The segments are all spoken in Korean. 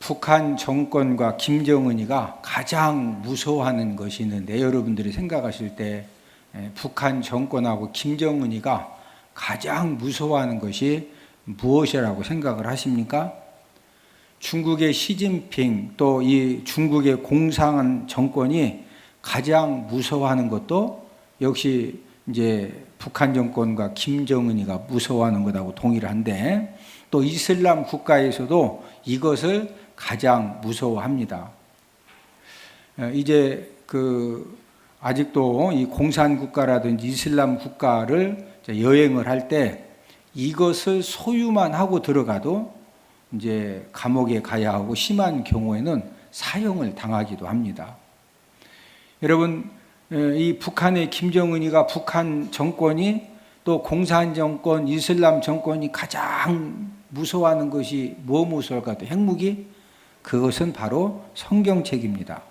북한 정권과 김정은이가 가장 무서워하는 것이 있는데, 여러분들이 생각하실 때 북한 정권하고 김정은이가 가장 무서워하는 것이 무엇이라고 생각을 하십니까? 중국의 시진핑, 또 이 중국의 공산 정권이 가장 무서워하는 것도 역시 이제 북한 정권과 김정은이가 무서워하는 것하고 동일을 한데, 또 이슬람 국가에서도 이것을 가장 무서워합니다. 이제 아직도 이 공산 국가라든지 이슬람 국가를 여행을 할 때 이것을 소유만 하고 들어가도 이제 감옥에 가야 하고, 심한 경우에는 사형을 당하기도 합니다. 여러분, 이 북한의 김정은이가 북한 정권이 또 공산 정권, 이슬람 정권이 가장 무서워하는 것이 뭐 무서울까? 또 핵무기? 그것은 바로 성경책입니다.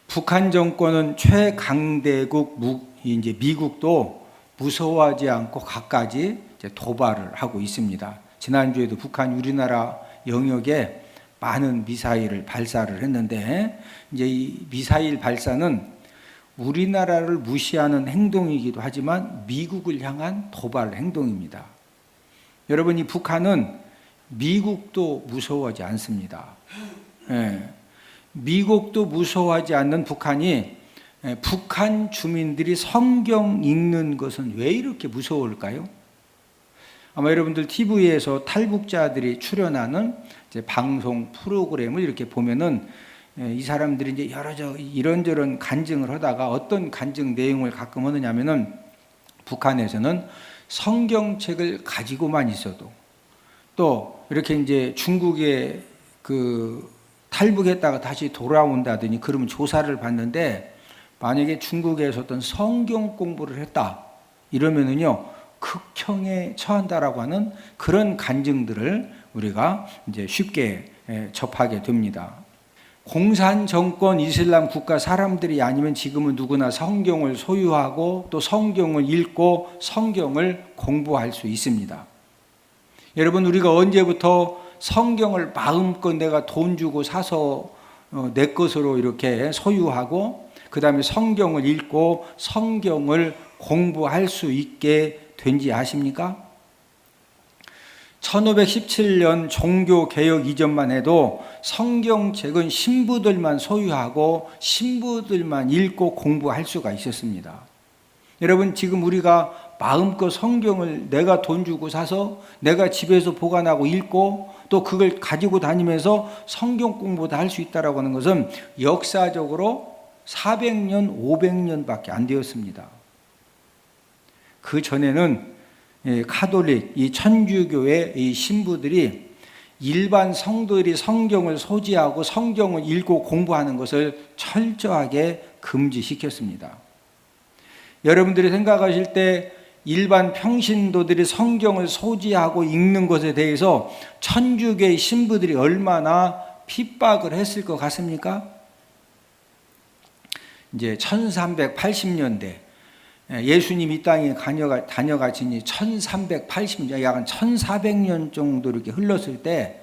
북한 정권은 최강대국 이제 미국도 무서워하지 않고 갖가지 도발을 하고 있습니다. 지난주에도 북한이 우리나라 영역에 많은 미사일을 발사를 했는데, 이제 이 미사일 발사는 우리나라를 무시하는 행동이기도 하지만 미국을 향한 도발 행동입니다. 여러분, 이 북한은 미국도 무서워하지 않습니다. 미국도 무서워하지 않는 북한이 북한 주민들이 성경 읽는 것은 왜 이렇게 무서울까요? 아마 여러분들 TV에서 탈북자들이 출연하는 이제 방송 프로그램을 이렇게 보면은 이 사람들이 이제 이런저런 간증을 하다가 어떤 간증 내용을 가끔 하느냐면은, 북한에서는 성경책을 가지고만 있어도, 또 이렇게 이제 중국에 탈북했다가 다시 돌아온다더니 그러면 조사를 받는데, 만약에 중국에서 어떤 성경 공부를 했다 이러면은요 극형에 처한다라고 하는 그런 간증들을 우리가 이제 쉽게 접하게 됩니다. 공산 정권 이슬람 국가 사람들이 아니면 지금은 누구나 성경을 소유하고 또 성경을 읽고 성경을 공부할 수 있습니다. 여러분, 우리가 언제부터 성경을 마음껏 내가 돈 주고 사서 내 것으로 이렇게 소유하고, 그 다음에 성경을 읽고 성경을 공부할 수 있게 된지 아십니까? 1517년 종교개혁 이전만 해도 성경책은 신부들만 소유하고 신부들만 읽고 공부할 수가 있었습니다. 여러분, 지금 우리가 마음껏 성경을 내가 돈 주고 사서 내가 집에서 보관하고 읽고 또 그걸 가지고 다니면서 성경 공부도 할 수 있다라고 하는 것은 역사적으로 400년, 500년밖에 안 되었습니다. 그 전에는 카톨릭, 이 천주교의 이 신부들이 일반 성도들이 성경을 소지하고 성경을 읽고 공부하는 것을 철저하게 금지시켰습니다. 여러분들이 생각하실 때 일반 평신도들이 성경을 소지하고 읽는 것에 대해서 천주교의 신부들이 얼마나 핍박을 했을 것 같습니까? 이제 1380년대 예수님 이 땅에 다녀가시니 1380년, 약 1400년 정도 이렇게 흘렀을 때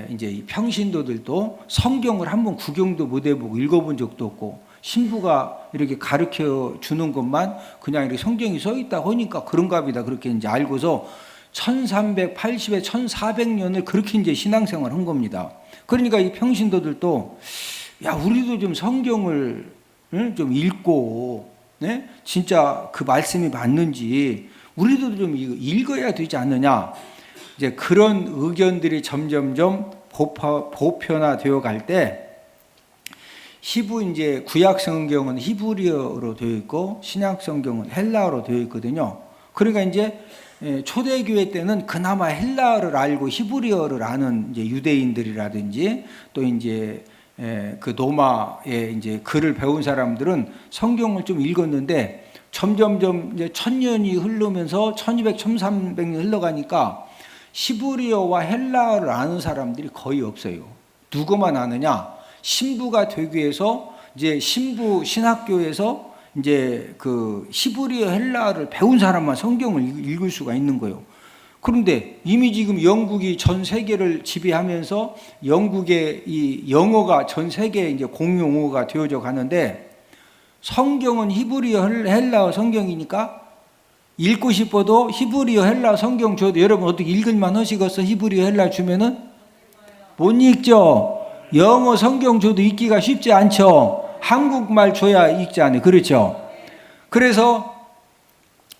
이제 이 평신도들도 성경을 한번 구경도 못 해보고 읽어본 적도 없고, 신부가 이렇게 가르쳐 주는 것만 그냥 이렇게 성경이 써 있다고 하니까 그런가 보다 그렇게 이제 알고서 1380에 1400년을 그렇게 이제 신앙생활을 한 겁니다. 그러니까 이 평신도들도 야, 우리도 좀 성경을 좀 읽고, 네? 진짜 그 말씀이 맞는지 우리도 좀 읽어야 되지 않느냐, 이제 그런 의견들이 점점점 보편화되어 갈 때, 이제 구약 성경은 히브리어로 되어 있고 신약 성경은 헬라어로 되어 있거든요. 그러니까 이제 초대교회 때는 그나마 헬라어를 알고 히브리어를 아는 이제 유대인들이라든지 또 이제 그 로마의 이제 글을 배운 사람들은 성경을 좀 읽었는데, 점점점 이제 1000년이 흐르면서 1200, 1300년 흘러가니까 히브리어와 헬라어를 아는 사람들이 거의 없어요. 누구만 아느냐? 신부가 되기 위해서 이제 신부 신학교에서 이제 그 히브리어 헬라어를 배운 사람만 성경을 읽을 수가 있는 거예요. 그런데 이미 지금 영국이 전 세계를 지배하면서 영국의 이 영어가 전 세계에 이제 공용어가 되어져 가는데, 성경은 히브리어 헬라어 성경이니까 읽고 싶어도 히브리어 헬라어 성경 줘도 여러분 어떻게 읽을만 하시겠어? 히브리어 헬라어 주면은 못 읽죠. 영어 성경 줘도 읽기가 쉽지 않죠. 한국말 줘야 읽지 않아요. 그렇죠? 그래서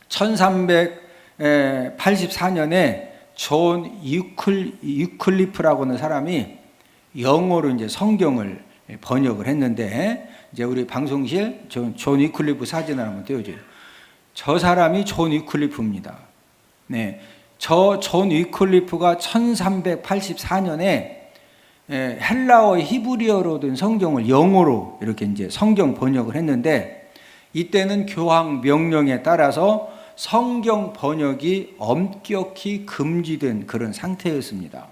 1384년에 존 유클리프라고 하는 사람이 영어로 이제 성경을 번역을 했는데, 이제 우리 방송실 존 유클리프 사진을 한번 띄워줘요. 저 사람이 존 유클리프입니다. 네, 저 존 유클리프가 1384년에 헬라어 히브리어로 된 성경을 영어로 이렇게 이제 성경 번역을 했는데, 이때는 교황 명령에 따라서 성경 번역이 엄격히 금지된 그런 상태였습니다.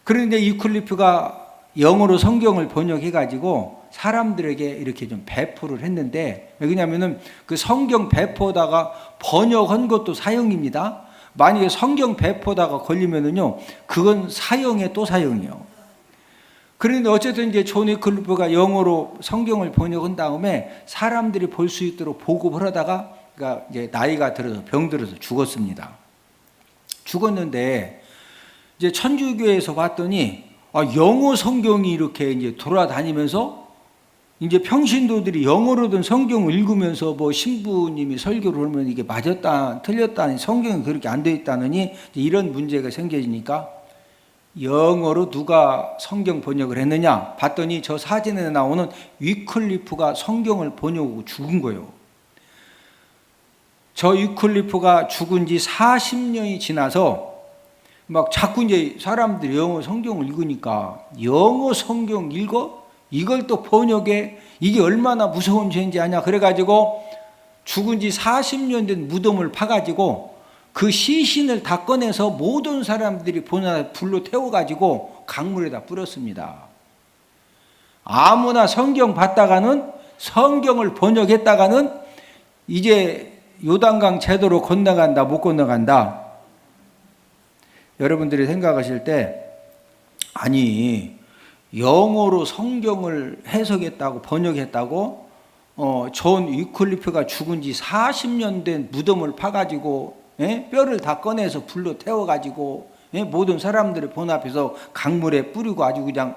그런데 유클리프가 영어로 성경을 번역해 가지고 사람들에게 이렇게 좀 배포를 했는데, 왜냐하면은 그 성경 배포다가 번역한 것도 사형입니다. 만약에 성경 배포다가 걸리면은요, 그건 사형에 또 사형이요. 그런데 어쨌든 이제 존 유클리프가 영어로 성경을 번역한 다음에 사람들이 볼 수 있도록 보급을 하다가, 그러니까 이제 나이가 들어서 병들어서 죽었습니다. 죽었는데 이제 천주교에서 봤더니 영어 성경이 이렇게 이제 돌아다니면서 이제 평신도들이 영어로 된 성경을 읽으면서 뭐 신부님이 설교를 하면 이게 맞았다, 틀렸다, 성경이 그렇게 안 돼 있다느니 이런 문제가 생겨지니까 영어로 누가 성경 번역을 했느냐 봤더니 저 사진에 나오는 위클리프가 성경을 번역하고 죽은 거예요. 저 위클리프가 죽은 지 40년이 지나서 막 자꾸 이제 사람들이 영어 성경을 읽으니까 영어 성경 읽어? 이걸 또 번역해? 이게 얼마나 무서운 죄인지 아냐? 그래가지고 죽은 지 40년 된 무덤을 파가지고 그 시신을 다 꺼내서 모든 사람들이 불로 태워가지고 강물에다 뿌렸습니다. 아무나 성경 봤다가는, 성경을 번역했다가는 이제 요단강 제대로 건너간다, 못 건너간다. 여러분들이 생각하실 때, 아니 영어로 성경을 해석했다고, 번역했다고, 존 위클리프가 죽은 지 40년 된 무덤을 파가지고 뼈를 다 꺼내서 불로 태워가지고 모든 사람들의 본 앞에서 강물에 뿌리고 아주 그냥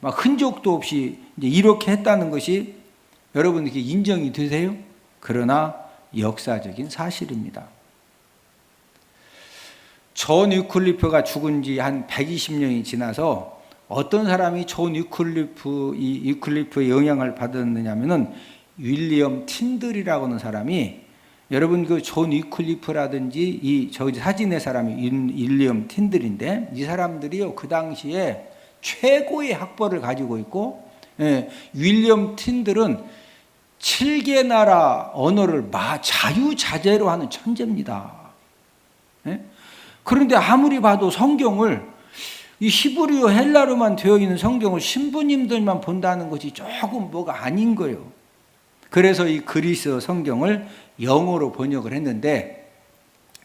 막 흔적도 없이 이제 이렇게 했다는 것이 여러분들께 인정이 되세요? 그러나 역사적인 사실입니다. 존 유클리프가 죽은 지 한 120년이 지나서 어떤 사람이 존 유클리프의 영향을 받았느냐면은 윌리엄 틴들이라고 하는 사람이, 여러분 그 존 유클리프라든지 이 저기 사진의 사람이 윌리엄 틴들인데, 이 사람들이요 그 당시에 최고의 학벌을 가지고 있고, 윌리엄 틴들은 7개 나라 언어를 자유자재로 하는 천재입니다. 그런데 아무리 봐도 성경을, 이 히브리어 헬라로만 되어 있는 성경을 신부님들만 본다는 것이 조금 뭐가 아닌 거예요. 그래서 이 그리스 성경을 영어로 번역을 했는데,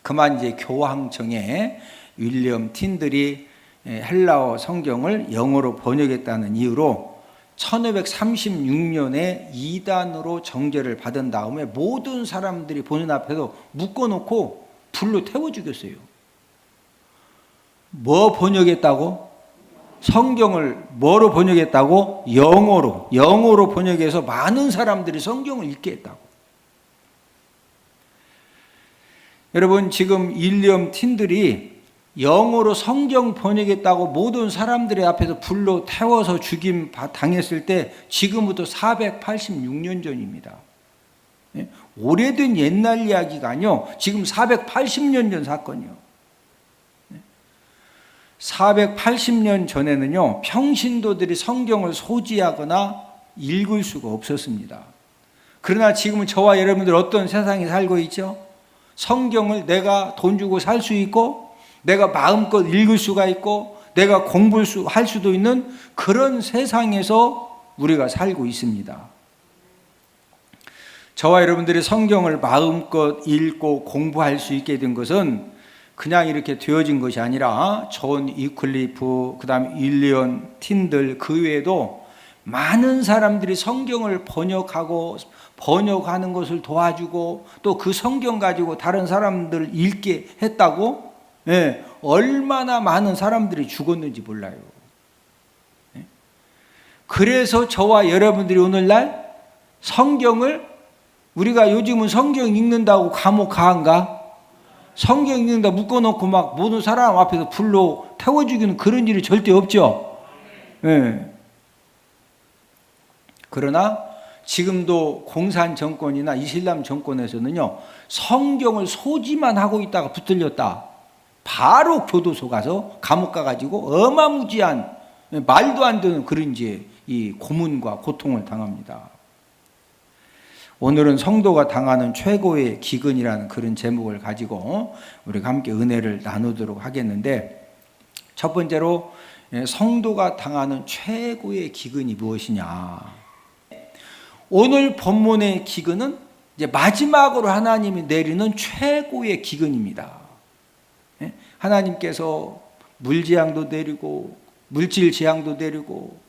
그만 이제 교황청에 윌리엄 틴들이 헬라어 성경을 영어로 번역했다는 이유로 1536년에 이단으로 정죄를 받은 다음에 모든 사람들이 보는 앞에서 묶어놓고 불로 태워 죽였어요. 뭐 번역했다고? 성경을 뭐로 번역했다고? 영어로 번역해서 많은 사람들이 성경을 읽게 했다고. 여러분 지금 윌리엄 틴들이 영어로 성경 번역했다고 모든 사람들의 앞에서 불로 태워서 죽임 당했을 때 지금부터 486년 전입니다. 오래된 옛날 이야기가 아니요, 지금 480년 전 사건이요. 480년 전에는요, 평신도들이 성경을 소지하거나 읽을 수가 없었습니다. 그러나 지금은 저와 여러분들 어떤 세상에 살고 있죠? 성경을 내가 돈 주고 살 수 있고, 내가 마음껏 읽을 수가 있고, 내가 공부할 수도 있는 그런 세상에서 우리가 살고 있습니다. 저와 여러분들이 성경을 마음껏 읽고 공부할 수 있게 된 것은 그냥 이렇게 되어진 것이 아니라 존 이클리프, 그 다음에 윌리엄 틴들, 그 외에도 많은 사람들이 성경을 번역하는 것을 도와주고 또 그 성경 가지고 다른 사람들 읽게 했다고. 예, 얼마나 많은 사람들이 죽었는지 몰라요. 예? 그래서 저와 여러분들이 오늘날 성경을, 우리가 요즘은 성경 읽는다고 감옥 가한가? 성경 읽는다 묶어놓고 막 모든 사람 앞에서 불로 태워 죽이는 그런 일이 절대 없죠. 예. 그러나 지금도 공산 정권이나 이슬람 정권에서는요, 성경을 소지만 하고 있다가 붙들렸다, 바로 교도소 가서 감옥 가가지고 어마무지한, 말도 안 되는 그런 이제 이 고문과 고통을 당합니다. 오늘은 성도가 당하는 최고의 기근이라는 그런 제목을 가지고 우리가 함께 은혜를 나누도록 하겠는데, 첫 번째로 성도가 당하는 최고의 기근이 무엇이냐. 오늘 본문의 기근은 이제 마지막으로 하나님이 내리는 최고의 기근입니다. 하나님께서 물재앙도 내리고 물질 재앙도 내리고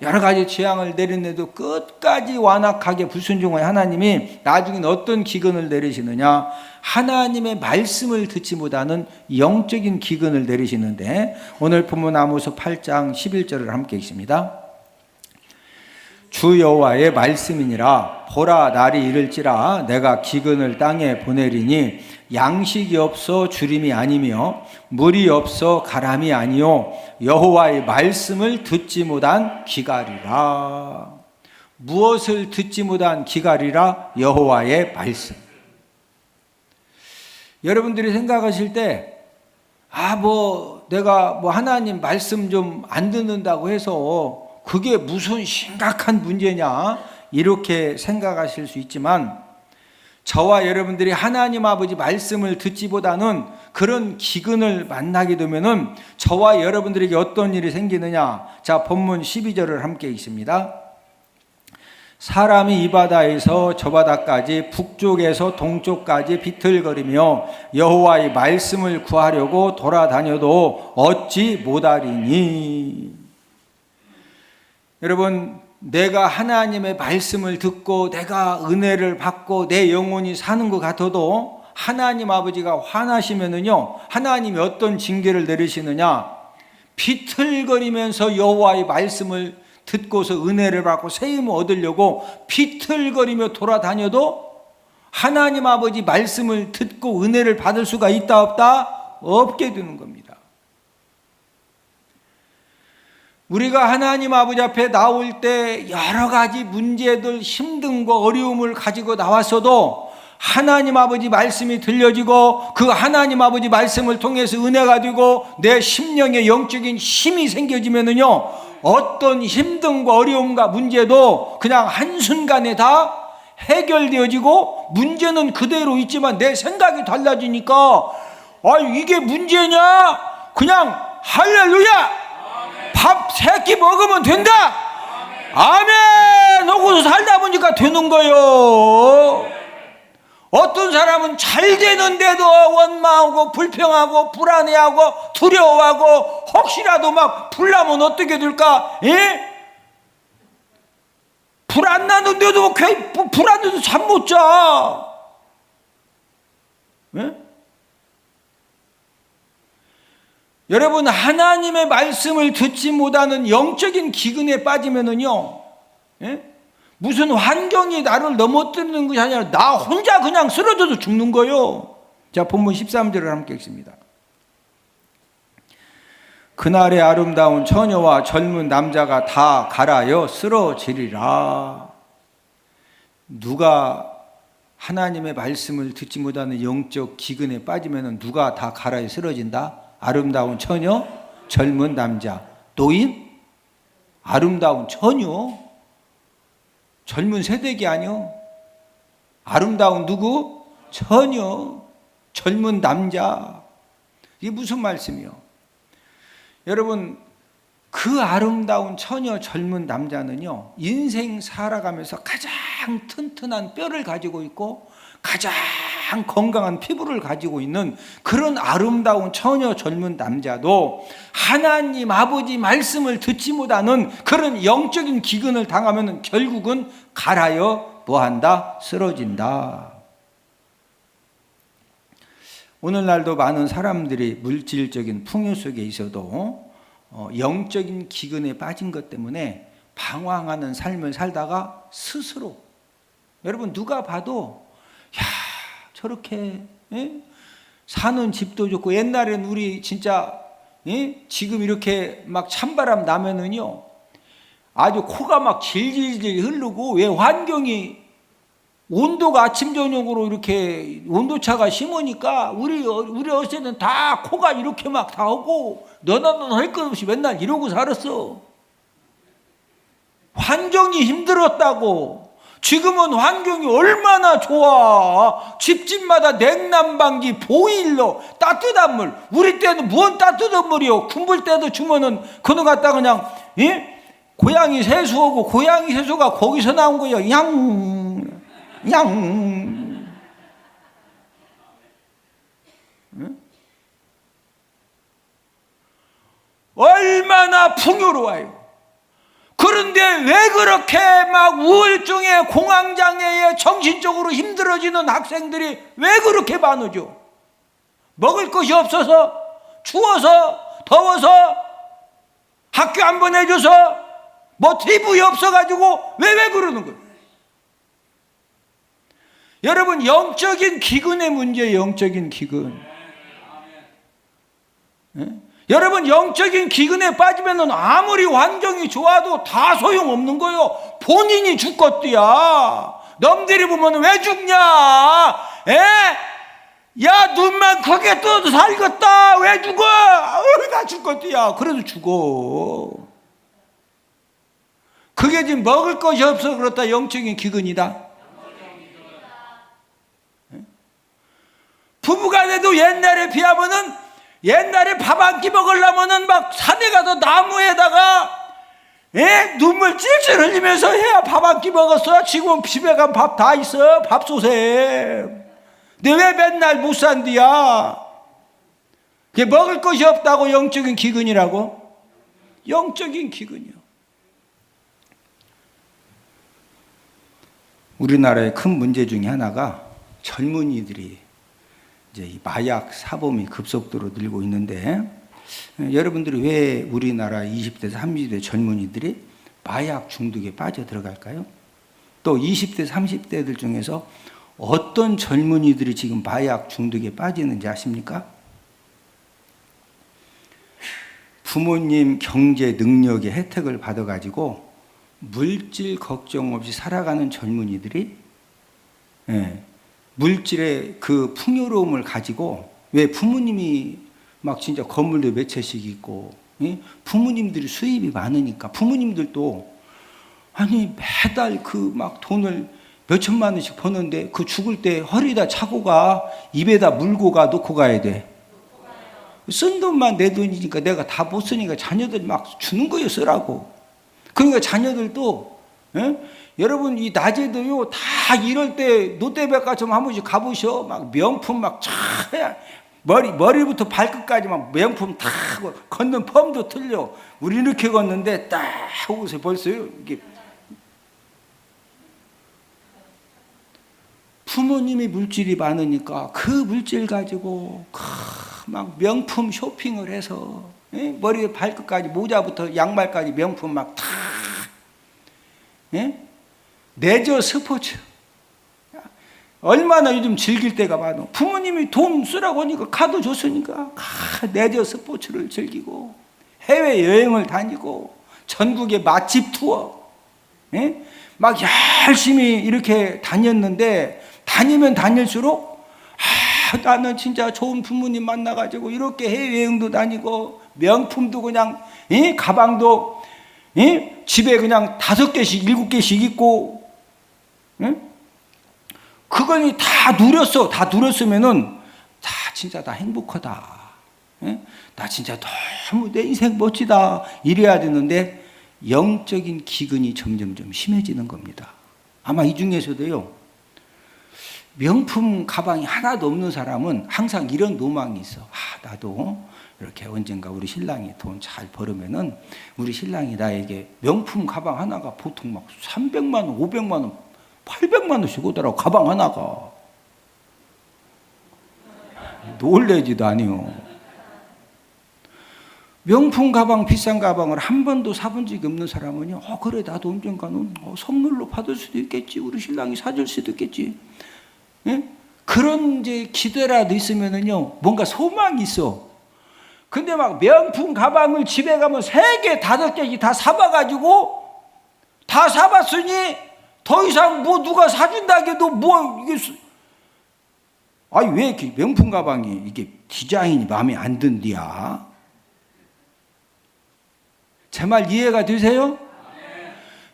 여러 가지 재앙을 내리는데도 끝까지 완악하게 불순종한 하나님이 나중엔 어떤 기근을 내리시느냐, 하나님의 말씀을 듣지 못하는 영적인 기근을 내리시는데, 오늘 본문 아모스 8장 11절을 함께 읽습니다. 주 여호와의 말씀이니라. 보라, 날이 이를지라 내가 기근을 땅에 보내리니 양식이 없어 주림이 아니며 물이 없어 가람이 아니요 여호와의 말씀을 듣지 못한 기갈이라. 무엇을 듣지 못한 기갈이라? 여호와의 말씀. 여러분들이 생각하실 때 내가 하나님 말씀 좀 안 듣는다고 해서 그게 무슨 심각한 문제냐, 이렇게 생각하실 수 있지만, 저와 여러분들이 하나님 아버지 말씀을 듣지보다는 그런 기근을 만나게 되면은 저와 여러분들에게 어떤 일이 생기느냐. 자, 본문 12절을 함께 읽습니다. 사람이 이 바다에서 저 바다까지 북쪽에서 동쪽까지 비틀거리며 여호와의 말씀을 구하려고 돌아다녀도 얻지 못하리니. 여러분, 내가 하나님의 말씀을 듣고 내가 은혜를 받고 내 영혼이 사는 것 같아도 하나님 아버지가 화나시면은요, 하나님이 어떤 징계를 내리시느냐, 비틀거리면서 여호와의 말씀을 듣고서 은혜를 받고 세임을 얻으려고 비틀거리며 돌아다녀도 하나님 아버지 말씀을 듣고 은혜를 받을 수가 있다 없다? 없게 되는 겁니다. 우리가 하나님 아버지 앞에 나올 때 여러 가지 문제들, 힘든 거, 어려움을 가지고 나왔어도 하나님 아버지 말씀이 들려지고 그 하나님 아버지 말씀을 통해서 은혜가 되고 내 심령에 영적인 힘이 생겨지면은요, 어떤 힘든과 어려움과 문제도 그냥 한순간에 다 해결되어지고, 문제는 그대로 있지만 내 생각이 달라지니까 이게 문제냐? 그냥 할렐루야! 밥 3끼 먹으면 된다. 아멘 하고서 살다 보니까 되는 거예요. 어떤 사람은 잘 되는데도 원망하고 불평하고 불안해하고 두려워하고 혹시라도 막 불나면 어떻게 될까? 불 안 나는데도 불 안 나도 잠 못 자. 여러분, 하나님의 말씀을 듣지 못하는 영적인 기근에 빠지면은요, 무슨 환경이 나를 넘어뜨리는 것이 아니라 나 혼자 그냥 쓰러져서 죽는 거예요. 자, 본문 13절을 함께 읽습니다. 그날의 아름다운 처녀와 젊은 남자가 다 갈아여 쓰러지리라. 누가 하나님의 말씀을 듣지 못하는 영적 기근에 빠지면 누가 다 갈아여 쓰러진다? 아름다운 처녀, 젊은 남자, 노인, 아름다운 처녀, 젊은 세대기 아니요. 아름다운 누구? 처녀, 젊은 남자. 이게 무슨 말씀이요? 여러분, 그 아름다운 처녀, 젊은 남자는요, 인생 살아가면서 가장 튼튼한 뼈를 가지고 있고 가장 건강한 피부를 가지고 있는 그런 아름다운 처녀 젊은 남자도 하나님 아버지 말씀을 듣지 못하는 그런 영적인 기근을 당하면 결국은 갈아여 뭐한다? 쓰러진다. 오늘날도 많은 사람들이 물질적인 풍요 속에 있어도 영적인 기근에 빠진 것 때문에 방황하는 삶을 살다가 스스로, 여러분 누가 봐도 야 저렇게 사는 집도 좋고, 옛날엔 우리 진짜 지금 이렇게 막 찬바람 나면은요 아주 코가 막 질질질 흐르고, 왜 환경이 온도가 아침 저녁으로 이렇게 온도차가 심으니까 우리 어렸을 때는 다 코가 이렇게 막 다 오고 너나너나 할 것 없이 맨날 이러고 살았어. 환경이 힘들었다고. 지금은 환경이 얼마나 좋아. 집집마다 냉난방기, 보일러, 따뜻한 물. 우리 때는 뭔 따뜻한 물이요. 군불 때도 주면은 그거 갖다 그냥 고양이 세수하고, 고양이 세수가 거기서 나온 거예요. 얼마나 풍요로워요. 그런데 왜 그렇게 막 우울증에, 공황장애에, 정신적으로 힘들어지는 학생들이 왜 그렇게 많으죠? 먹을 것이 없어서, 추워서, 더워서, 학교 안 보내줘서, 뭐 TV 없어가지고 왜 그러는 거예요? 여러분, 영적인 기근의 문제예요. 영적인 기근. 여러분, 영적인 기근에 빠지면 아무리 환경이 좋아도 다 소용없는 거예요. 본인이 죽겠디야. 남들이 보면 왜 죽냐? 야, 눈만 크게 떠도 살겠다. 왜 죽어? 나 죽겠디야. 그래도 죽어. 그게 지금 먹을 것이 없어 그렇다. 영적인 기근이다. 부부간에도 옛날에 비하면은, 옛날에 밥 한 끼 먹으려면은 막 산에 가서 나무에다가 눈물 찔찔 흘리면서 해야 밥 한 끼 먹었어. 지금 집에 가면 밥 다 있어. 밥솥에. 근데 왜 맨날 못 산디야? 그게 먹을 것이 없다고 영적인 기근이라고? 영적인 기근이요. 우리나라의 큰 문제 중에 하나가 젊은이들이 이제 이 마약 사범이 급속도로 늘고 있는데, 여러분들이 왜 우리나라 20대, 30대 젊은이들이 마약 중독에 빠져 들어갈까요? 또 20대, 30대들 중에서 어떤 젊은이들이 지금 마약 중독에 빠지는지 아십니까? 부모님 경제 능력의 혜택을 받아가지고 물질 걱정 없이 살아가는 젊은이들이 물질의 그 풍요로움을 가지고, 왜 부모님이 막 진짜 건물도 몇 채씩 있고, 부모님들이 수입이 많으니까 부모님들도 아니 매달 그 막 돈을 몇 천만 원씩 버는데 그 죽을 때 허리다 차고 가, 입에다 물고 가, 놓고 가야 돼. 쓴 돈만 내 돈이니까 내가 다 못 쓰니까 자녀들 막 주는 거예요, 쓰라고. 그러니까 자녀들도 여러분 이 낮에도요 다 이럴 때 롯데백화점 한 번씩 가보셔. 막 명품 막 쫙 머리부터 발끝까지 막 명품 다 걷는 펌도 틀려. 우리 이렇게 걷는데 딱 하고서 벌써 이게 부모님이 물질이 많으니까 그 물질 가지고 막 명품 쇼핑을 해서 머리 발끝까지 모자부터 양말까지 명품 막 다 레저 스포츠 얼마나 요즘 즐길 때가 많아. 부모님이 돈 쓰라고 하니까 카드 줬으니까 레저 스포츠를 즐기고 해외여행을 다니고 전국의 맛집 투어 막 열심히 이렇게 다녔는데, 다니면 다닐수록 나는 진짜 좋은 부모님 만나가지고 이렇게 해외여행도 다니고 명품도 그냥 가방도 집에 그냥 5개씩 7개씩 있고, 그걸 다 누렸어. 다 누렸으면은 진짜 나 행복하다. 나 진짜 너무 내 인생 멋지다. 이래야 되는데 영적인 기근이 점점점 심해지는 겁니다. 아마 이 중에서도요 명품 가방이 하나도 없는 사람은 항상 이런 로망이 있어. 나도 이렇게 언젠가 우리 신랑이 돈 잘 벌으면은 우리 신랑이 나에게 명품 가방 하나가 보통 막 300만 원, 500만 원, 800만 원씩 오더라고. 가방 하나가. 놀래지도 아니요. 명품 가방, 비싼 가방을 한 번도 사본 적이 없는 사람은요, 그래, 나도 언젠가는 선물로 받을 수도 있겠지. 우리 신랑이 사줄 수도 있겠지. 예? 그런 이제 기대라도 있으면은요, 뭔가 소망이 있어. 근데 막 명품 가방을 집에 가면 3개, 5개씩 다 사봐가지고, 다 사봤으니 더 이상 뭐 누가 사준다게도 뭐 이게, 왜 이렇게 명품 가방이 이게 디자인이 마음에 안 든디야? 제 말 이해가 되세요?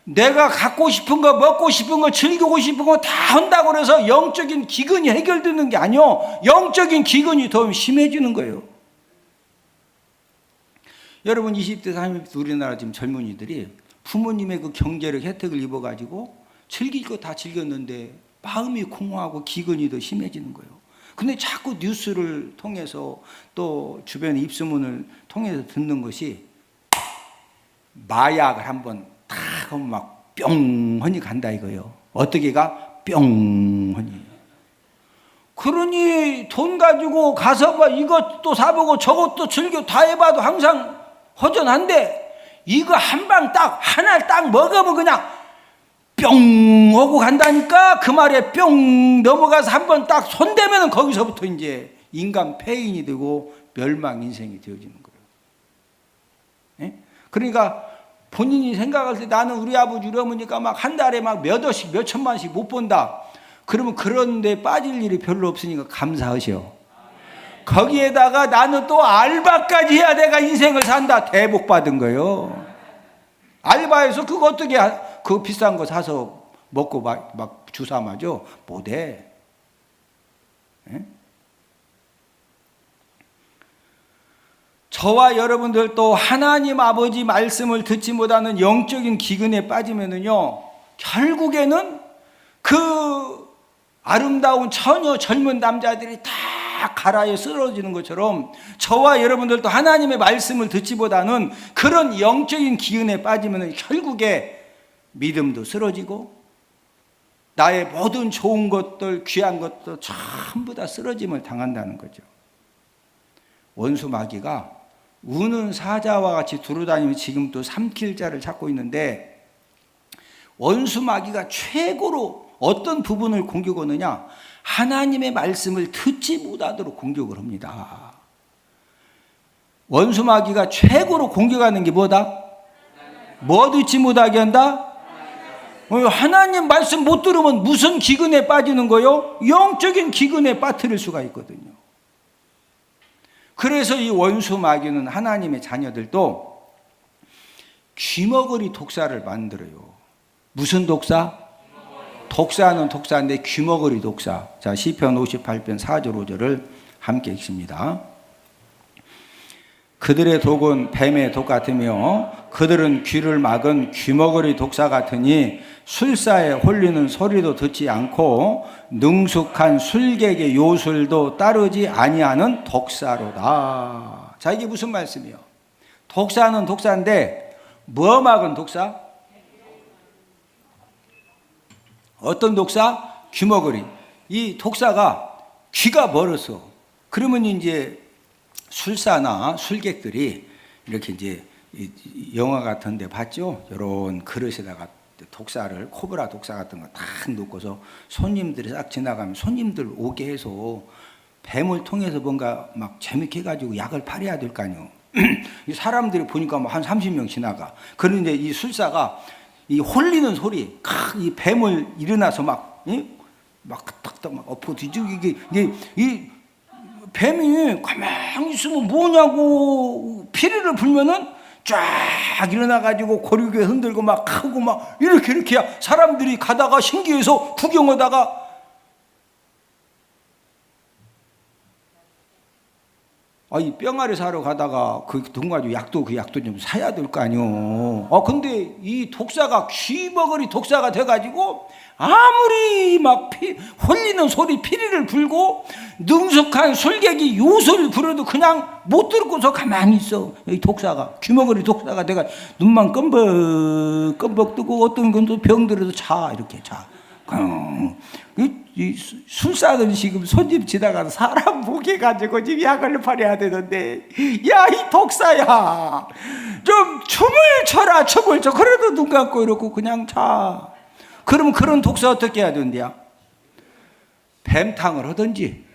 내가 갖고 싶은 거, 먹고 싶은 거, 즐기고 싶은 거 다 한다고 해서 영적인 기근이 해결되는 게 아니요. 영적인 기근이 더 심해지는 거예요. 여러분 20대, 30대 우리나라 지금 젊은이들이 부모님의 그 경제력 혜택을 입어가지고 즐길 거 다 즐겼는데 마음이 공허하고 기근이 더 심해지는 거예요. 근데 자꾸 뉴스를 통해서 또 주변 입소문을 통해서 듣는 것이 마약을 한번 탁 하면 막 뿅하니 간다 이거예요. 어떻게 가? 뿅하니. 그러니 돈 가지고 가서 막 이것도 사보고 저것도 즐겨 다 해봐도 항상 허전한데 이거 한 방 딱 하나 딱 먹으면 그냥 뿅 하고 간다니까. 그 말에 뿅 넘어가서 한번 딱 손대면 거기서부터 이제 인간 폐인이 되고 멸망 인생이 되어지는 거예요. 예? 그러니까 본인이 생각할 때 나는 우리 아버지 우리 어머니가 막 한 달에 막 몇 억씩 몇 천만씩 못 번다. 그러면 그런 데 빠질 일이 별로 없으니까 감사하셔. 거기에다가 나는 또 알바까지 해야 내가 인생을 산다. 대복 받은 거예요. 알바해서 그거 어떻게 그 비싼 거 사서 먹고 막 주사 맞아? 못해. 예? 저와 여러분들도 하나님 아버지 말씀을 듣지 못하는 영적인 기근에 빠지면은요, 결국에는 그 아름다운 처녀 젊은 남자들이 다 가라에 쓰러지는 것처럼 저와 여러분들도 하나님의 말씀을 듣지 못하는 그런 영적인 기근에 빠지면은 결국에 믿음도 쓰러지고 나의 모든 좋은 것들, 귀한 것들 전부 다 쓰러짐을 당한다는 거죠. 원수 마귀가 우는 사자와 같이 두루다니며 지금도 삼킬 자를 찾고 있는데, 원수 마귀가 최고로 어떤 부분을 공격하느냐? 하나님의 말씀을 듣지 못하도록 공격을 합니다. 원수 마귀가 최고로 공격하는 게 뭐다? 뭐 듣지 못하게 한다? 하나님 말씀 못 들으면 무슨 기근에 빠지는 거요? 영적인 기근에 빠뜨릴 수가 있거든요. 그래서 이 원수 마귀는 하나님의 자녀들도 귀머거리 독사를 만들어요. 무슨 독사? 독사는 독사인데 귀머거리 독사. 자, 시편 58편 4절 5절을 함께 읽습니다. 그들의 독은 뱀의 독 같으며 그들은 귀를 막은 귀머거리 독사 같으니 술사에 홀리는 소리도 듣지 않고 능숙한 술객의 요술도 따르지 아니하는 독사로다. 자, 이게 무슨 말씀이요? 독사는 독사인데 뭐 막은 독사? 어떤 독사? 귀머거리. 이 독사가 귀가 멀어서, 그러면 이제 술사나 술객들이 이렇게 이제 영화 같은 데 봤죠? 이런 그릇에다가 독사를, 코브라 독사 같은 거 딱 놓고서 손님들이 싹 지나가면 손님들 오게 해서 뱀을 통해서 뭔가 막 재밌게 해가지고 약을 팔아야 될 거 아니에요. 사람들이 보니까 뭐 한 30명 지나가. 그런데 이 술사가 이 홀리는 소리, 이 뱀을 일어나서 막 딱딱 막 엎어 뒤지게, 이 뱀이 가만히 있으면 뭐냐고 피리를 불면은 쫙 일어나가지고 고리게 흔들고 막 하고 막 이렇게 사람들이 가다가 신기해서 구경하다가 이 병아리 사러 가다가 돈 가지고 그 약도 좀 사야 될 거 아니오. 근데 이 독사가 귀머거리 독사가 돼가지고 아무리 막 홀리는 소리 피리를 불고 능숙한 술객이 요소를 부려도 그냥 못 듣고서 가만히 있어. 이 독사가 귀머거리 독사가 돼가 눈만 껌벅 뜨고 어떤 건 또 병들어도 이렇게 자. 이 술사들 지금 손님 지나가서 사람 보게 가지고 지금 약을 팔아야 되는데, 야, 이 독사야, 좀 춤을 춰라. 그래도 눈 감고 이러고 그냥 자. 그러면 그런 독사 어떻게 해야 되는데요? 뱀탕을 하든지,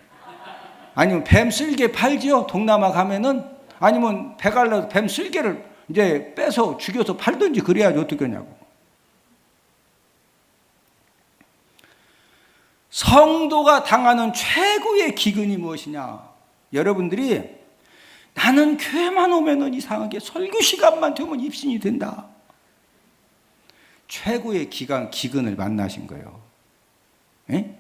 아니면 뱀 쓸개 팔지요. 동남아 가면은. 아니면 배갈라서 뱀 쓸개를 이제 빼서 죽여서 팔든지 그래야지 어떻게 하냐고. 성도가 당하는 최고의 기근이 무엇이냐? 여러분들이 나는 교회만 오면은 이상하게 설교 시간만 되면 입신이 된다. 최고의 기근을 만나신 거예요. 에?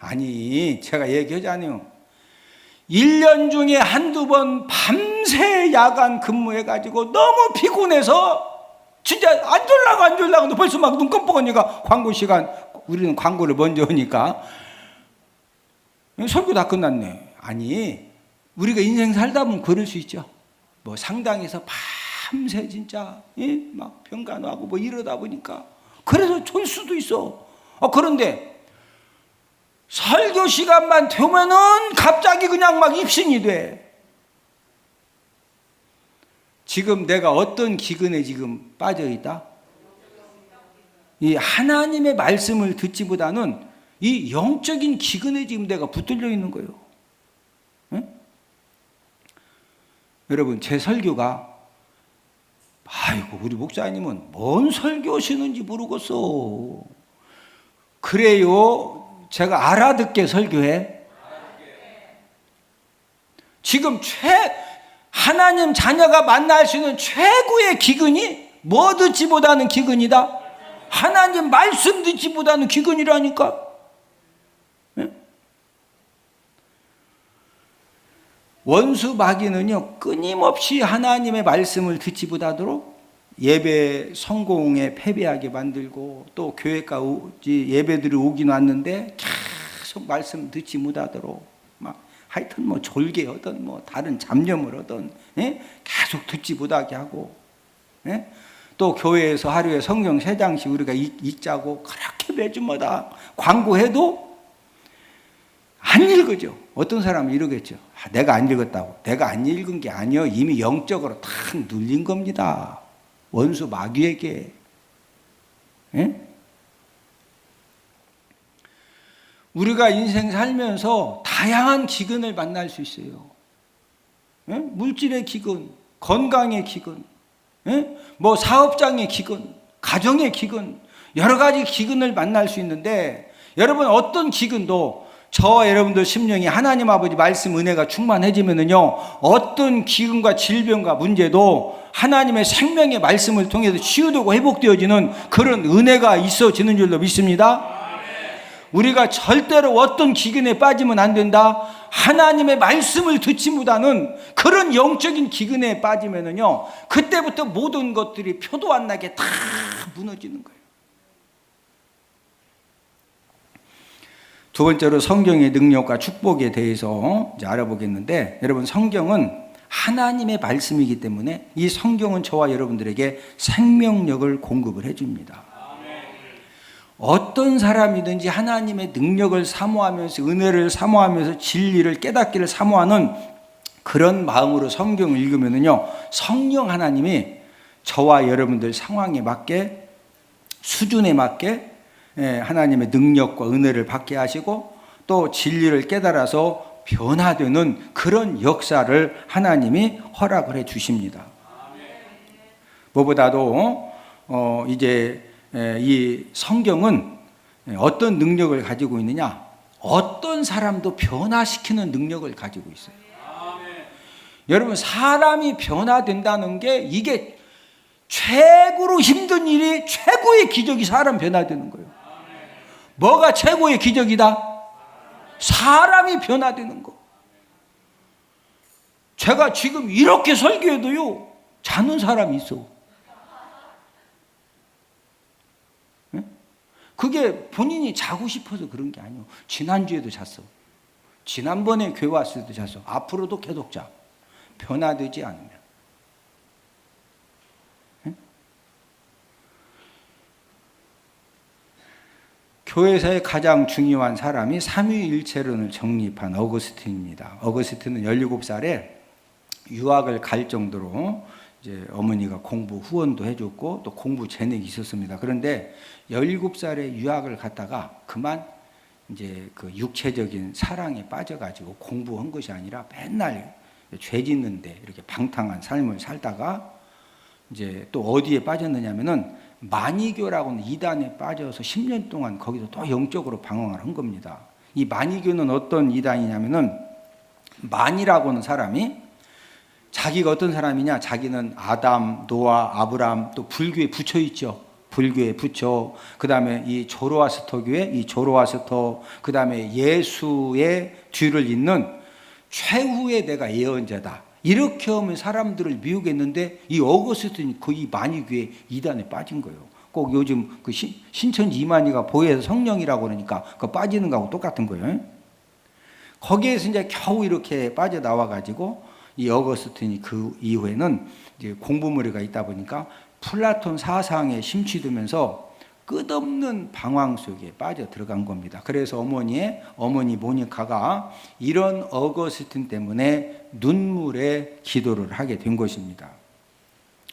아니, 제가 얘기하잖아요. 1년 중에 한두 번 밤새 야간 근무해가지고 너무 피곤해서 진짜 안 졸라고 벌써 막 눈 깜빡하니까 광고 시간, 우리는 광고를 먼저 하니까 설교 다 끝났네. 아니, 우리가 인생 살다 보면 그럴 수 있죠. 뭐 상당에서 밤새 진짜 막 병간호하고 뭐 이러다 보니까 그래서 졸 수도 있어. 그런데 설교 시간만 되면은 갑자기 그냥 막 입신이 돼. 지금 내가 어떤 기근에 지금 빠져 있다? 이 하나님의 말씀을 듣지보다는 이 영적인 기근에 지금 내가 붙들려 있는 거예요. 네? 여러분, 제 설교가 우리 목사님은 뭔 설교하시는지 모르겠어. 그래요, 제가 알아듣게 설교해. 지금 하나님 자녀가 만날 수 있는 최고의 기근이 뭐 듣지보다는 기근이다? 하나님 말씀 듣지보다는 기근이라니까. 네? 원수 마귀는요, 끊임없이 하나님의 말씀을 듣지보다도 예배 성공에 패배하게 만들고, 또 교회까지 예배들이 오긴 왔는데 계속 말씀 듣지 못하도록 막 하여튼 뭐 졸개하든 뭐 다른 잡념을 하든 계속 듣지 못하게 하고, 또 교회에서 하루에 성경 3장씩 우리가 읽자고 그렇게 매주마다 광고해도 안 읽어져. 어떤 사람은 이러겠죠. 내가 안 읽었다고. 내가 안 읽은 게 아니요, 이미 영적으로 탁 눌린 겁니다. 원수 마귀에게. 우리가 인생 살면서 다양한 기근을 만날 수 있어요. 물질의 기근, 건강의 기근, 뭐 사업장의 기근, 가정의 기근, 여러 가지 기근을 만날 수 있는데, 여러분 어떤 기근도 저와 여러분들 심령이 하나님 아버지 말씀 은혜가 충만해지면은요, 어떤 기근과 질병과 문제도 하나님의 생명의 말씀을 통해서 치유되고 회복되어지는 그런 은혜가 있어지는 줄로 믿습니다. 우리가 절대로 어떤 기근에 빠지면 안 된다. 하나님의 말씀을 듣지 못하는 그런 영적인 기근에 빠지면은요, 그때부터 모든 것들이 표도 안 나게 다 무너지는 거예요. 두 번째로 성경의 능력과 축복에 대해서 이제 알아보겠는데, 여러분 성경은 하나님의 말씀이기 때문에 이 성경은 저와 여러분들에게 생명력을 공급을 해줍니다. 어떤 사람이든지 하나님의 능력을 사모하면서, 은혜를 사모하면서 진리를 깨닫기를 사모하는 그런 마음으로 성경을 읽으면은요, 성령 하나님이 저와 여러분들 상황에 맞게, 수준에 맞게 하나님의 능력과 은혜를 받게 하시고, 또 진리를 깨달아서 변화되는 그런 역사를 하나님이 허락을 해 주십니다. 무엇보다도 이제 이 성경은 어떤 능력을 가지고 있느냐? 어떤 사람도 변화시키는 능력을 가지고 있어요. 여러분, 사람이 변화된다는 게 이게 최고로 힘든 일이, 최고의 기적이 사람 변화되는 거예요. 뭐가 최고의 기적이다? 사람이 변화되는 거. 제가 지금 이렇게 설교해도요, 자는 사람이 있어. 네? 그게 본인이 자고 싶어서 그런 게 아니에요. 지난주에도 잤어. 지난번에 교회 왔을 때도 잤어. 앞으로도 계속 자. 변화되지 않으면. 네? 교회에서의 가장 중요한 사람이 삼위일체론을 정립한 어거스틴입니다. 어거스틴은 17살에 유학을 갈 정도로 이제 어머니가 공부 후원도 해줬고 또 공부 재능이 있었습니다. 그런데 17살에 유학을 갔다가 그만 이제 그 육체적인 사랑에 빠져가지고 공부한 것이 아니라 맨날 죄 짓는데 이렇게 방탕한 삶을 살다가 이제 또 어디에 빠졌느냐면은 만이교라고는 이단에 빠져서 10년 동안 거기서 또 영적으로 방황을 한 겁니다. 이 만이교는 어떤 이단이냐면은 만이라고 하는 사람이 자기가 어떤 사람이냐? 자기는 아담, 노아, 아브람, 또 불교에 붙여 있죠. 불교에 붙여. 그 다음에 이 조로아스터교에 이 조로아스터, 그 다음에 예수의 뒤를 잇는 최후의 내가 예언자다. 이렇게 하면 사람들을 미우겠는데 이 어거스틴이 거의 만이교의 이단에 빠진 거예요. 꼭 요즘 그 신천지 이만희가 보혜에서 성령이라고 그러니까 그 빠지는 거하고 똑같은 거예요. 거기에서 이제 겨우 이렇게 빠져나와가지고 이 어거스틴이 그 이후에는 이제 공부머리가 있다 보니까 플라톤 사상에 심취되면서 끝없는 방황 속에 빠져 들어간 겁니다. 그래서 어머니 모니카가 이런 어거스틴 때문에 눈물의 기도를 하게 된 것입니다.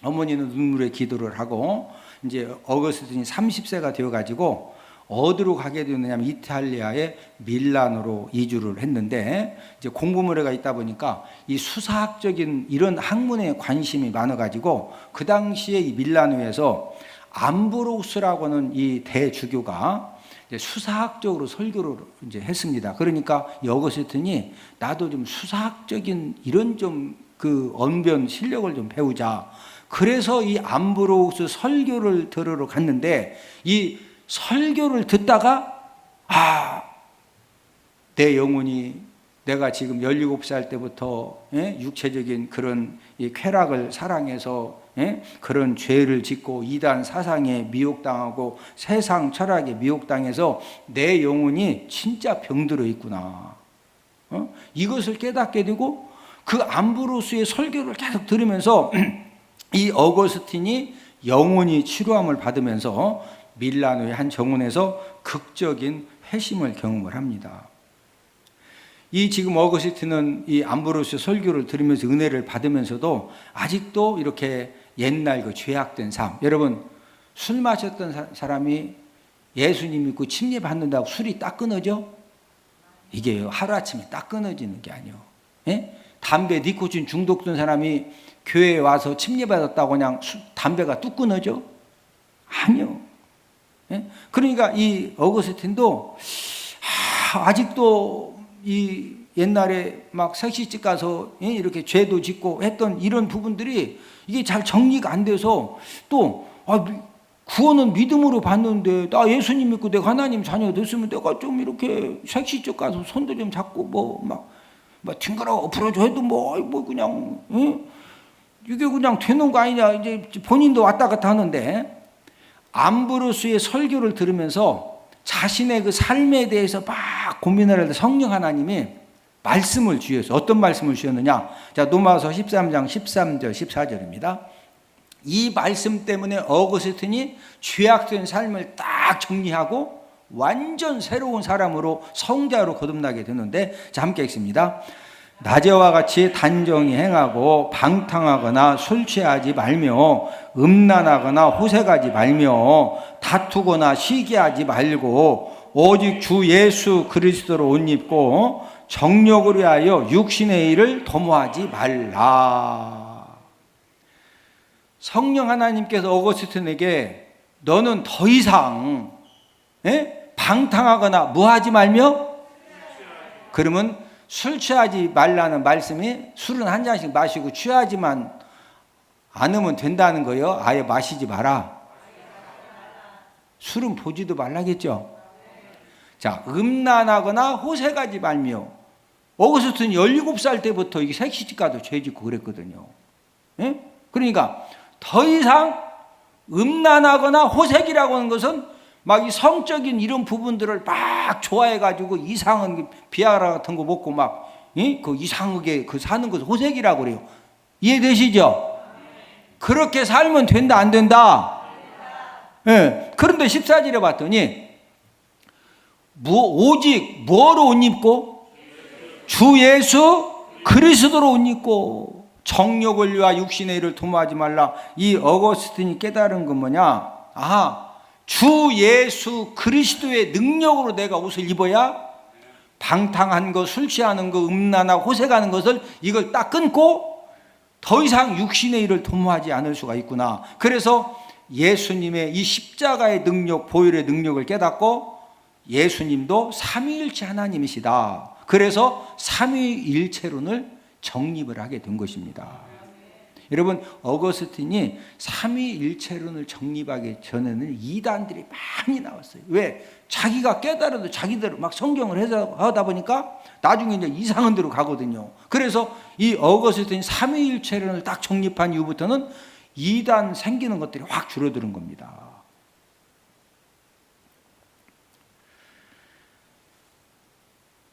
어머니는 눈물의 기도를 하고 이제 어거스틴이 30세가 되어가지고 어디로 가게 되었느냐면 이탈리아의 밀라노로 이주를 했는데 이제 공부머리가 있다 보니까 이 수사학적인 이런 학문에 관심이 많아가지고 그 당시에 이 밀라노에서 암브로스라고는 이 대주교가 이제 수사학적으로 설교를 이제 했습니다. 그러니까 이 어거스틴이 나도 좀 수사학적인 이런 좀 그 언변 실력을 좀 배우자. 그래서 이 암브로스 설교를 들으러 갔는데 이 설교를 듣다가 내 영혼이 내가 지금 17살 때부터 육체적인 그런 이 쾌락을 사랑해서 그런 죄를 짓고 이단 사상에 미혹당하고 세상 철학에 미혹당해서 내 영혼이 진짜 병들어 있구나. 이것을 깨닫게 되고 그 암브로스의 설교를 계속 들으면서 이 어거스틴이 영혼이 치료함을 받으면서 밀라노의 한 정원에서 극적인 회심을 경험을 합니다. 이 지금 어거스틴은 이 암브로스의 설교를 들으면서 은혜를 받으면서도 아직도 이렇게 옛날 그 죄악된 삶. 여러분 술 마셨던 사람이 예수님 믿고 침례 받는다고 술이 딱 끊어져? 이게 하루아침에 딱 끊어지는 게 아니에요. 담배 니코틴 중독된 사람이 교회에 와서 침례 받았다고 그냥 담배가 뚝 끊어져? 아니요. 그러니까 이 어거스틴도 아직도 이 옛날에 막 색시집 가서 이렇게 죄도 짓고 했던 이런 부분들이 이게 잘 정리가 안 돼서 또 구원은 믿음으로 받는데 나 예수님 믿고 내가 하나님 자녀 됐으면 내가 좀 이렇게 색시집 가서 손도 좀 잡고 뭐 튕겨라 엎어져 해도 뭐 그냥 이게 그냥 되는 거 아니냐 이제 본인도 왔다 갔다 하는데 암브로스의 설교를 들으면서 자신의 그 삶에 대해서 막 고민을 할 때 성령 하나님이 말씀을 주셨어요. 어떤 말씀을 주셨느냐? 자, 로마서 13장 13절 14절입니다. 이 말씀 때문에 어거스틴이 죄악된 삶을 딱 정리하고 완전 새로운 사람으로 성자로 거듭나게 되는데, 자, 함께 읽습니다. 낮에와 같이 단정히 행하고 방탕하거나 술 취하지 말며 음란하거나 호색하지 말며 다투거나 시기하지 말고 오직 주 예수 그리스도로 옷 입고 정욕을 위하여 육신의 일을 도모하지 말라. 성령 하나님께서 어거스틴에게 너는 더 이상 방탕하거나 뭐 하지 말며, 그러면 술 취하지 말라는 말씀이 술은 한 잔씩 마시고 취하지만 않으면 된다는 거예요? 아예 마시지 마라. 술은 보지도 말라겠죠. 자, 음란하거나 호색하지 말며 어거스틴 17살 때부터 이게 색시집가도 죄 짓고 그랬거든요. 예? 그러니까 더 이상 음란하거나 호색이라고 하는 것은 막 이 성적인 이런 부분들을 막 좋아해가지고 이상한 비아그라 같은 거 먹고 막 그 이상하게 그 사는 것을 호색이라고 그래요. 이해되시죠? 그렇게 살면 된다 안 된다? 예. 그런데 14절에 봤더니 오직 뭐로 옷 입고? 주 예수 그리스도로 옷 입고 정욕을 위하 육신의 일을 도모하지 말라. 이 어거스틴이 깨달은 건 뭐냐? 주 예수 그리스도의 능력으로 내가 옷을 입어야 방탕한 거, 술 취하는 거, 음란하고 호색하는 것을 이걸 딱 끊고 더 이상 육신의 일을 도모하지 않을 수가 있구나. 그래서 예수님의 이 십자가의 능력, 보혈의 능력을 깨닫고 예수님도 삼위일체 하나님이시다. 그래서 삼위일체론을 정립을 하게 된 것입니다. 여러분, 어거스틴이 삼위일체론을 정립하기 전에는 이단들이 많이 나왔어요. 왜? 자기가 깨달아도 자기대로 막 성경을 하다 보니까 나중에 이제 이상한 데로 가거든요. 그래서 이 어거스틴이 삼위일체론을 딱 정립한 이후부터는 이단 생기는 것들이 확 줄어드는 겁니다.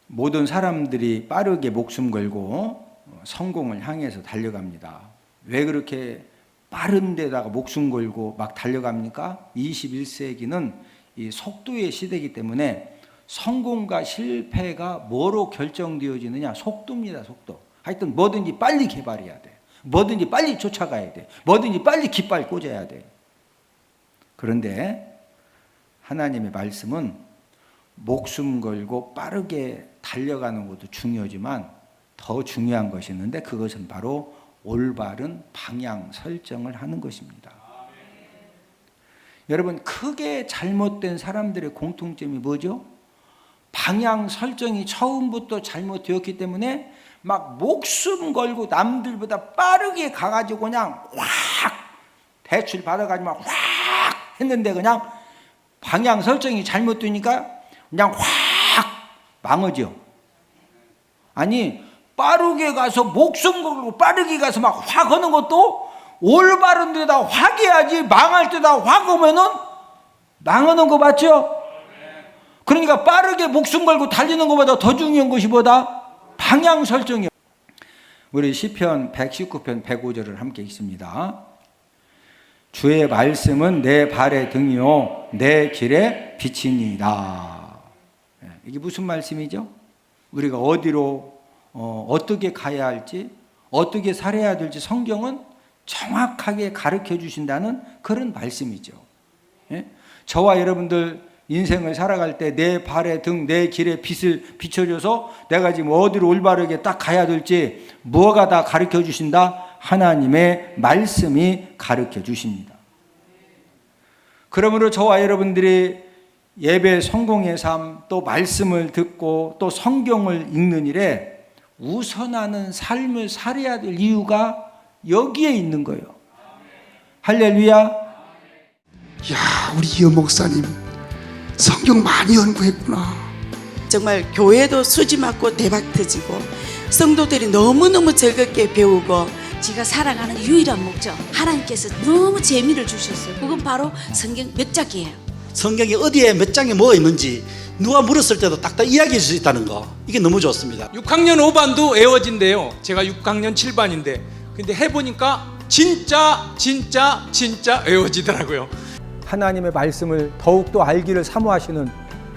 모든 사람들이 빠르게 목숨 걸고 성공을 향해서 달려갑니다. 왜 그렇게 빠른 데다가 목숨 걸고 막 달려갑니까? 21세기는 이 속도의 시대이기 때문에 성공과 실패가 뭐로 결정되어지느냐? 속도입니다. 속도. 하여튼 뭐든지 빨리 개발해야 돼. 뭐든지 빨리 쫓아가야 돼. 뭐든지 빨리 깃발 꽂아야 돼. 그런데 하나님의 말씀은 목숨 걸고 빠르게 달려가는 것도 중요하지만 더 중요한 것이 있는데 그것은 바로 올바른 방향 설정을 하는 것입니다. 여러분, 크게 잘못된 사람들의 공통점이 뭐죠? 방향 설정이 처음부터 잘못되었기 때문에 막 목숨 걸고 남들보다 빠르게 가가지고 그냥 확 대출 받아가지고 막 확 했는데 그냥 방향 설정이 잘못되니까 그냥 확 망하죠. 아니, 빠르게 가서 목숨 걸고 빠르게 가서 막 확 하는 것도 올바른 데다 확 해야지 망할 때다 확 하면은 망하는 거 맞죠? 그러니까 빠르게 목숨 걸고 달리는 것보다 더 중요한 것이 뭐다? 방향 설정이요. 우리 시편 119편 105절을 함께 읽습니다. 주의 말씀은 내 발의 등이요 내 길의 빛이니이다. 이게 무슨 말씀이죠? 우리가 어디로 어떻게 가야 할지 어떻게 살아야 될지 성경은 정확하게 가르쳐 주신다는 그런 말씀이죠. 예? 저와 여러분들 인생을 살아갈 때 내 발의 등, 내 길의 빛을 비춰줘서 내가 지금 어디로 올바르게 딱 가야 될지 뭐가 다 가르쳐 주신다? 하나님의 말씀이 가르쳐 주십니다. 그러므로 저와 여러분들이 예배 성공의 삶, 또 말씀을 듣고 또 성경을 읽는 일에 우선하는 삶을 살아야 될 이유가 여기에 있는 거예요. 할렐루야. 야, 우리 이호 목사님 성경 많이 연구했구나. 정말 교회도 수지 맞고 대박 터지고 성도들이 너무너무 즐겁게 배우고 제가 살아가는 유일한 목적, 하나님께서 너무 재미를 주셨어요. 그건 바로 성경 몇 장이에요. 성경이 어디에 몇 장에 뭐가 있는지 누가 물었을 때도 딱딱 이야기할 수 있다는 거, 이게 너무 좋습니다. 6학년 5반도 외워진대요. 제가 6학년 7반인데 근데 해보니까 진짜 외워지더라고요. 하나님의 말씀을 더욱더 알기를 사모하시는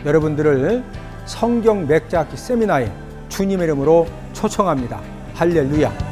여러분들을 성경 맥자기 세미나에 주님의 이름으로 초청합니다. 할렐루야.